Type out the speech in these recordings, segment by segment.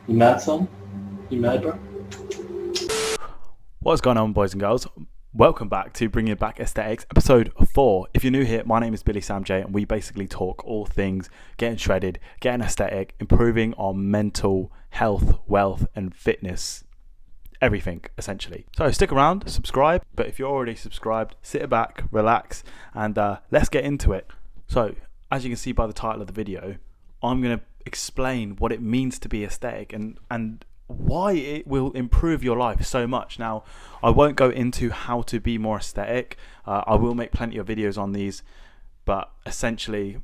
You mad, son? You mad, bro? What's going on, boys and girls? Welcome back to Bringing Back Aesthetics, episode 4. If you're new here, my name is Billy Sam J, and we basically talk all things getting shredded, getting aesthetic, improving our mental health, wealth, and fitness. Everything, essentially. So stick around, subscribe, but if you're already subscribed, sit back, relax, and let's get into it. So, as you can see by the title of the video, I'm going to explain what it means to be aesthetic and why it will improve your life so much. Now, I won't go into how to be more aesthetic. I will make plenty of videos on these, but essentially,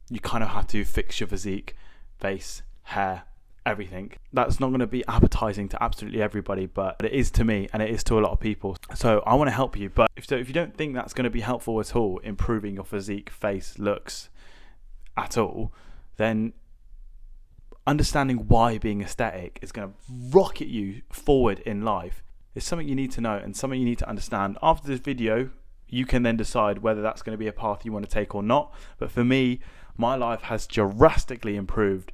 you kind of have to fix your physique, face, hair, everything. That's not going to be appetizing to absolutely everybody, but it is to me and it is to a lot of people. So I want to help you, but if you don't think that's going to be helpful at all, improving your physique, face, looks at all, then understanding why being aesthetic is going to rocket you forward in life is something you need to know and something you need to understand. After this video, you can then decide whether that's going to be a path you want to take or not. But for me, my life has drastically improved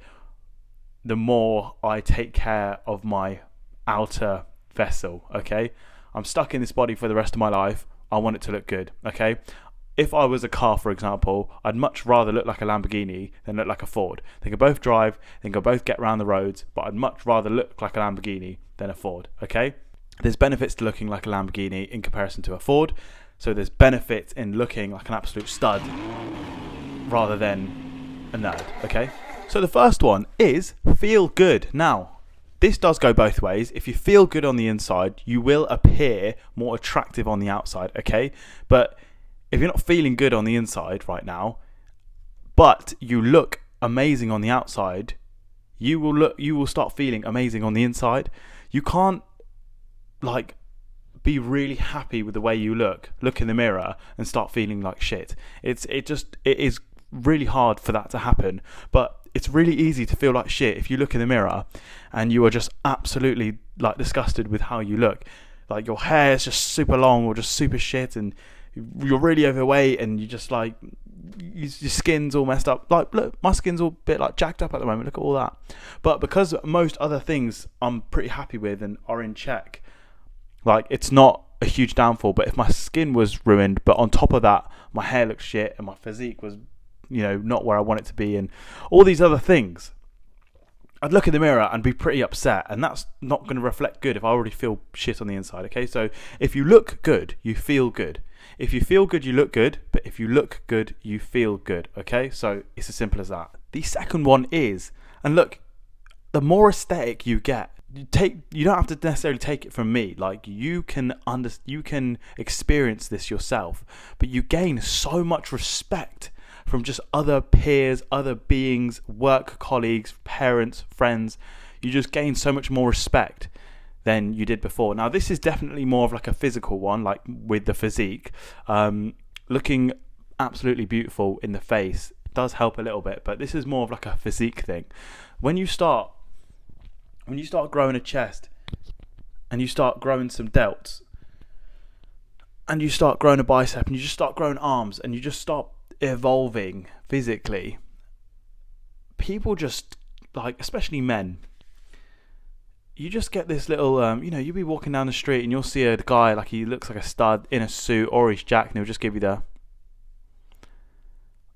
the more I take care of my outer vessel, okay? I'm stuck in this body for the rest of my life. I want it to look good, okay? If I was a car, for example, I'd much rather look like a Lamborghini than look like a Ford. They can both drive, they can both get around the roads, but I'd much rather look like a Lamborghini than a Ford, okay? There's benefits to looking like a Lamborghini in comparison to a Ford, so there's benefits in looking like an absolute stud rather than a nerd, okay? So the first one is feel good. Now, this does go both ways. If you feel good on the inside, you will appear more attractive on the outside, okay? But if you're not feeling good on the inside right now, but you look amazing on the outside, you will start feeling amazing on the inside. You can't be really happy with the way you look in the mirror and start feeling like shit. It is really hard for that to happen, but it's really easy to feel like shit if you look in the mirror and you are just absolutely disgusted with how you look. Like your hair is just super long or just super shit, and you're really overweight, and you just your skin's all messed up. Look, my skin's all a bit jacked up at the moment. Look at all that. But because most other things I'm pretty happy with and are in check, it's not a huge downfall. But if my skin was ruined, but on top of that, my hair looked shit and my physique was, not where I want it to be, and all these other things, I'd look in the mirror and be pretty upset, and that's not going to reflect good if I already feel shit on the inside, okay? So if you look good, you feel good. If you feel good, you look good, but if you look good, you feel good, okay? So it's as simple as that. The second one is, and look, the more aesthetic you get, you don't have to necessarily take it from me. You can experience this yourself, but you gain so much respect from just other peers, other beings, work colleagues, parents, friends. You just gain so much more respect than you did before. Now, this is definitely more of a physical one, with the physique. Looking absolutely beautiful in the face does help a little bit, but this is more of a physique thing. When you start growing a chest, and you start growing some delts, and you start growing a bicep, and you just start growing arms, and you just start evolving physically, people just especially men, you just get this little you'll be walking down the street and you'll see a guy he looks like a stud in a suit, or he's jacked, and he'll just give you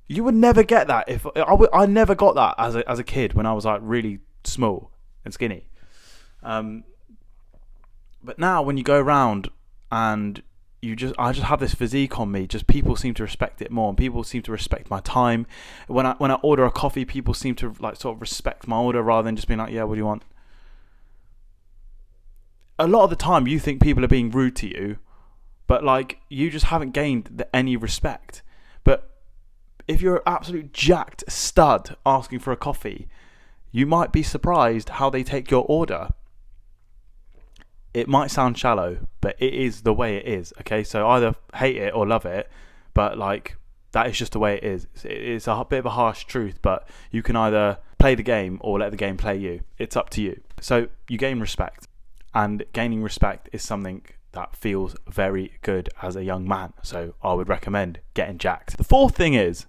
you would never get that if I never got that as a kid when I was really small and skinny, but now when you go around and I just have this physique on me, just people seem to respect it more, and people seem to respect my time. When I order a coffee, people seem to sort of respect my order rather than just being yeah, what do you want? A lot of the time you think people are being rude to you, but you just haven't gained any respect. But if you're an absolute jacked stud asking for a coffee, you might be surprised how they take your order. It might sound shallow, but it is the way it is, okay? So either hate it or love it, but that is just the way it is. It's a bit of a harsh truth, but you can either play the game or let the game play you. It's up to you. So you gain respect, and gaining respect is something that feels very good as a young man. So I would recommend getting jacked. The fourth thing is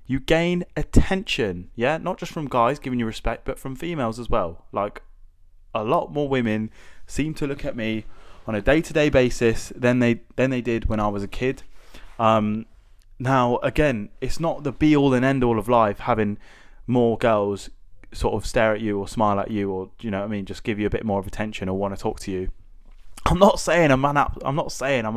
you gain attention, yeah? Not just from guys giving you respect, but from females as well. a lot more women seem to look at me on a day-to-day basis than they did when I was a kid. Now, again, it's not the be-all and end-all of life having more girls sort of stare at you or smile at you, or just give you a bit more of attention or want to talk to you. I'm not saying I'm an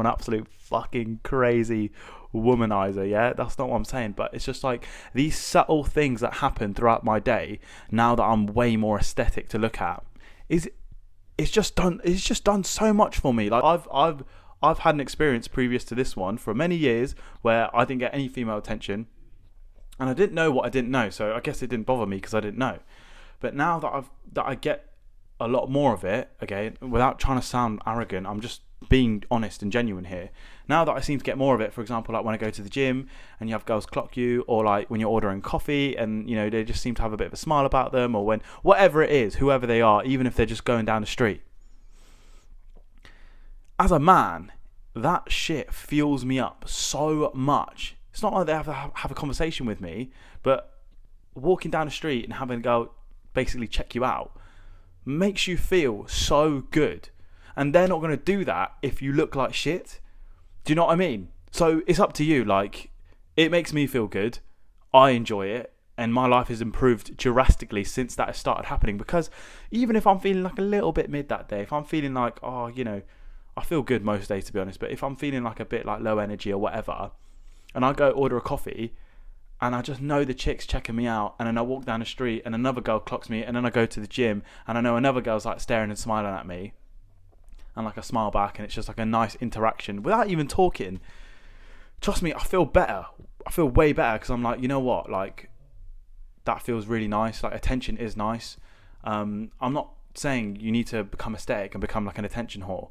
absolute fucking crazy womanizer, yeah? That's not what I'm saying, but it's just like these subtle things that happen throughout my day now that I'm way more aesthetic to look at. It's just done so much for me. Like I've had an experience previous to this one for many years where I didn't get any female attention, and I didn't know what I didn't know, so I guess it didn't bother me because I didn't know. But now that I get a lot more of it, okay, without trying to sound arrogant, I'm just being honest and genuine here. Now that I seem to get more of it, for example, like when I go to the gym and you have girls clock you, or like when you're ordering coffee and they just seem to have a bit of a smile about them, or when whatever it is, whoever they are, even if they're just going down the street. As a man, that shit fuels me up so much. It's not like they have to have a conversation with me, but walking down the street and having a girl basically check you out makes you feel so good. And they're not going to do that if you look like shit. Do you know what I mean? So it's up to you. Like, it makes me feel good. I enjoy it. And my life has improved drastically since that has started happening. Because even if I'm feeling like a little bit mid that day, if I'm feeling like, I feel good most days, to be honest, but if I'm feeling like a bit like low energy or whatever, and I go order a coffee, and I just know the chick's checking me out, and then I walk down the street and another girl clocks me, and then I go to the gym and I know another girl's like staring and smiling at me, and like I smile back, and it's just like a nice interaction without even talking. Trust me, I feel better. I feel way better, because I'm like, you know what, like, that feels really nice. Like, attention is nice. I'm not saying you need to become aesthetic and become like an attention whore,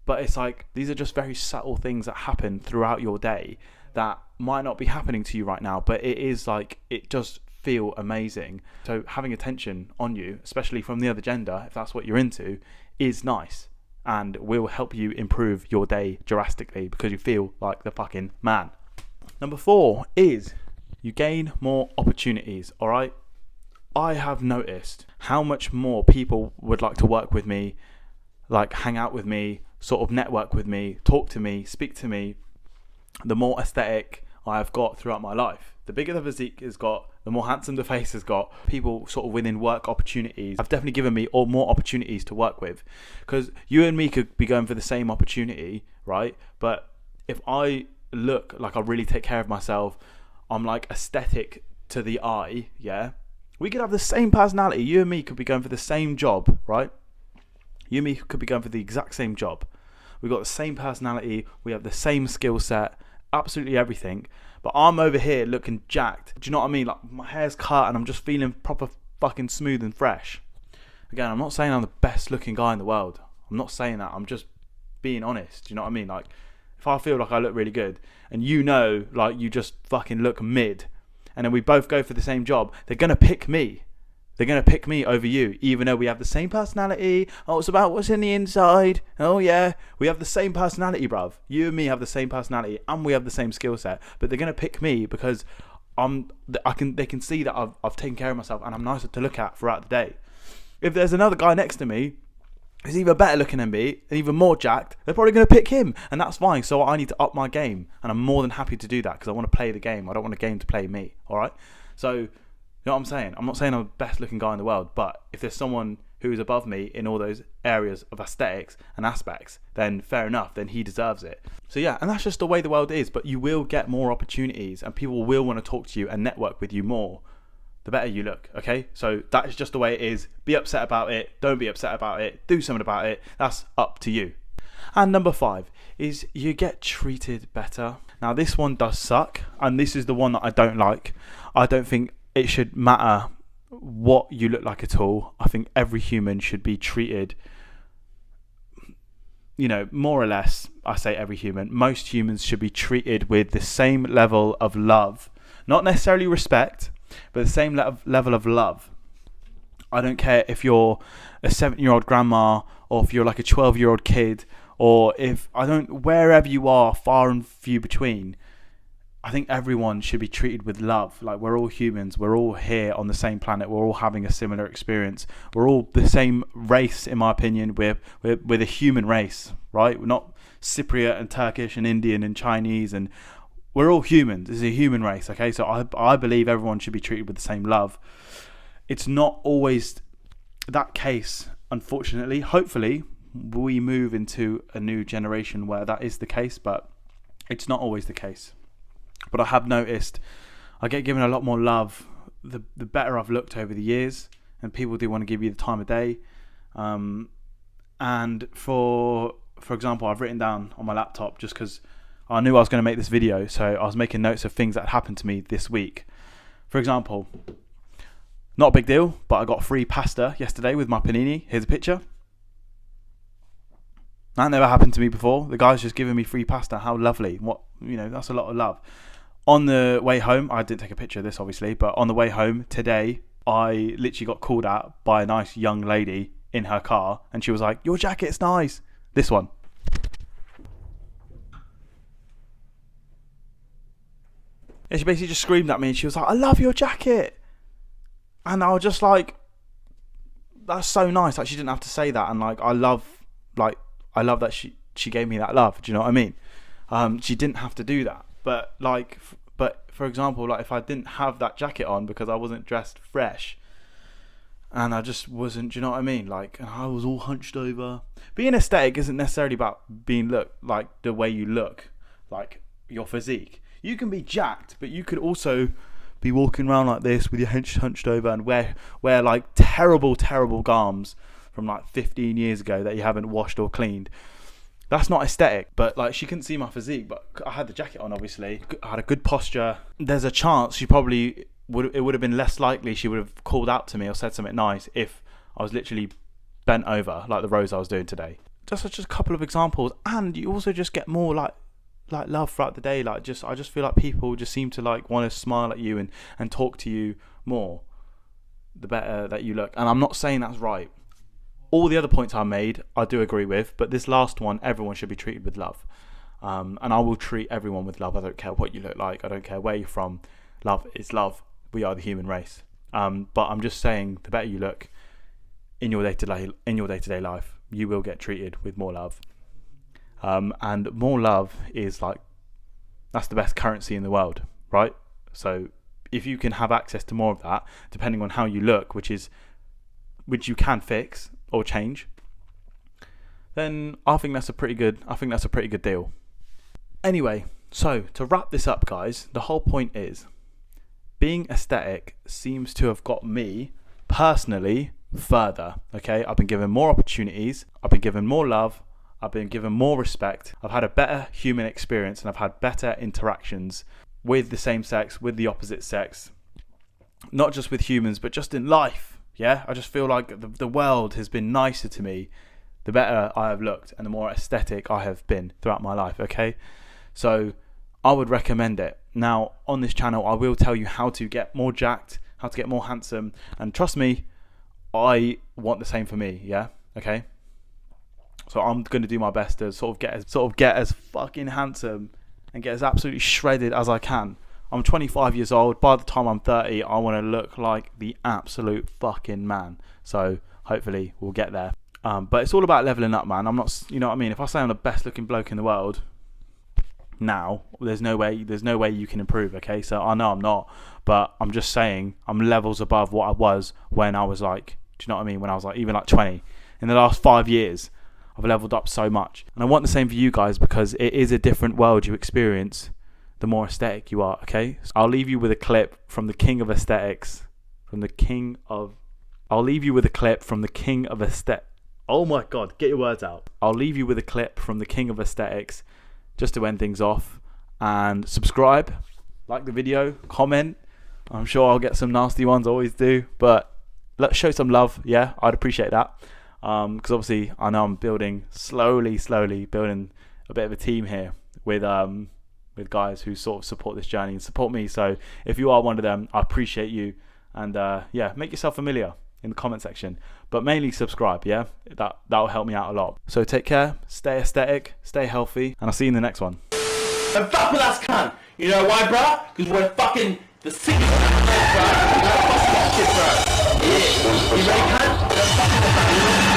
but it's like, these are just very subtle things that happen throughout your day that might not be happening to you right now, but it is like, it does feel amazing. So having attention on you, especially from the other gender, if that's what you're into, is nice and will help you improve your day drastically because you feel like the fucking man. Number 4 is you gain more opportunities, all right? I have noticed how much more people would like to work with me, like hang out with me, sort of network with me, talk to me, speak to me, the more aesthetic I've got throughout my life. The bigger the physique has got, the more handsome the face has got. People sort of within work opportunities have definitely given me more opportunities to work with, because you and me could be going for the same opportunity, right? But if I look like I really take care of myself, I'm like aesthetic to the eye, yeah? We could have the same personality. You and me could be going for the same job, right? You and me could be going for the exact same job. We've got the same personality. We have the same skill set. Absolutely everything. But I'm over here looking jacked. Do you know what I mean? Like, my hair's cut and I'm just feeling proper fucking smooth and fresh. Again, I'm not saying I'm the best looking guy in the world. I'm not saying that. I'm just being honest. Do you know what I mean? Like, if I feel like I look really good and like you just fucking look mid, and then we both go for the same job, they're going to pick me. They're going to pick me over you, even though we have the same personality. Oh, it's about what's in the inside. Oh, yeah. We have the same personality, bruv. You and me have the same personality, and we have the same skill set. But they're going to pick me because they can see that I've taken care of myself and I'm nicer to look at throughout the day. If there's another guy next to me who's even better looking than me and even more jacked, they're probably going to pick him, and that's fine. So I need to up my game, and I'm more than happy to do that because I want to play the game. I don't want a game to play me, all right? So, you know what I'm saying? I'm not saying I'm the best looking guy in the world, but if there's someone who is above me in all those areas of aesthetics and aspects, then fair enough, then he deserves it. So yeah, and that's just the way the world is, but you will get more opportunities and people will want to talk to you and network with you more the better you look, okay? So that is just the way it is. Be upset about it, don't be upset about it, do something about it, that's up to you. And number 5 is you get treated better. Now this one does suck, and this is the one that I don't like. I don't think it should matter what you look like at all. I think every human should be treated, more or less. I say every human. Most humans should be treated with the same level of love. Not necessarily respect, but the same level of love. I don't care if you're a 7-year-old grandma or if you're like a 12-year-old kid, or wherever you are, far and few between. I think everyone should be treated with love. Like, we're all humans. We're all here on the same planet. We're all having a similar experience. We're all the same race, in my opinion. We're a human race, right? We're not Cypriot and Turkish and Indian and Chinese, and we're all humans. It's a human race, okay? So I believe everyone should be treated with the same love. It's not always that case, unfortunately. Hopefully, we move into a new generation where that is the case, but it's not always the case. But I have noticed I get given a lot more love the better I've looked over the years, and people do want to give you the time of day. And for example, I've written down on my laptop, just because I knew I was going to make this video, so I was making notes of things that happened to me this week. For example, not a big deal, but I got free pasta yesterday with my panini. Here's a picture. That never happened to me before. The guy's just giving me free pasta. How lovely. That's a lot of love. On the way home, I didn't take a picture of this obviously, but on the way home today, I literally got called out by a nice young lady in her car, and she was like, "Your jacket's nice." This one. And she basically just screamed at me, and she was like, "I love your jacket." And I was just like, that's so nice. Like, she didn't have to say that. And like, I love that she gave me that love. Do you know what I mean? She didn't have to do that. But for example, like, if I didn't have that jacket on because I wasn't dressed fresh, and I just wasn't, do you know what I mean? Like, and I was all hunched over. Being aesthetic isn't necessarily about like the way you look, like your physique. You can be jacked, but you could also be walking around like this with your hunched over, and wear like terrible garms from like 15 years ago that you haven't washed or cleaned. That's not aesthetic. But like, she couldn't see my physique, but I had the jacket on, obviously. I had a good posture. There's a chance it would have been less likely she would have called out to me or said something nice if I was literally bent over like the rows I was doing today. Just a couple of examples. And you also just get more like love throughout the day. I just feel like people just seem to like want to smile at you and talk to you more the better that you look. And I'm not saying that's right. All the other points I made, I do agree with, but this last one, everyone should be treated with love. And I will treat everyone with love. I don't care what you look like. I don't care where you're from. Love is love. We are the human race. But I'm just saying, the better you look in your day-to-day life, you will get treated with more love. And more love is like, that's the best currency in the world, right? So if you can have access to more of that, depending on how you look, which you can fix or change, then I think that's a pretty good deal. Anyway, so to wrap this up, guys, the whole point is, being aesthetic seems to have got me personally further. Okay, I've been given more opportunities, I've been given more love, I've been given more respect, I've had a better human experience, and I've had better interactions with the same sex, with the opposite sex, not just with humans, but just in life. Yeah, I just feel like the world has been nicer to me the better I have looked and the more aesthetic I have been throughout my life, okay? So I would recommend it. Now, on this channel, I will tell you how to get more jacked, how to get more handsome, and trust me, I want the same for me, yeah? Okay? So I'm going to do my best to sort of get as fucking handsome and get as absolutely shredded as I can. I'm 25 years old. By the time I'm 30, I want to look like the absolute fucking man. So hopefully we'll get there. But it's all about leveling up, man. I'm not, you know what I mean? If I say I'm the best looking bloke in the world now, there's no way you can improve, okay? So I know I'm not, but I'm just saying I'm levels above what I was when I was like, do you know what I mean? When I was like even like 20. In the last 5 years, I've leveled up so much. And I want the same for you guys, because it is a different world you experience the more aesthetic you are, okay? So I'll leave you with a clip from the king of aesthetics, I'll leave you with a clip from the king of aesthetics. Oh my God, get your words out. I'll leave you with a clip from the king of aesthetics just to end things off. And subscribe, like the video, comment. I'm sure I'll get some nasty ones, I always do. But let's show some love, yeah? I'd appreciate that. Because obviously I know I'm slowly building a bit of a team here with guys who sort of support this journey and support me. So if you are one of them, I appreciate you. And make yourself familiar in the comment section, but mainly subscribe, yeah? That'll help me out a lot. So take care, stay aesthetic, stay healthy, and I'll see you in the next one. And fuck with us, cunt! You know why, bro? Because we're fucking the sickest bro. You know fucking shit, bro. Yeah. You ready, cunt?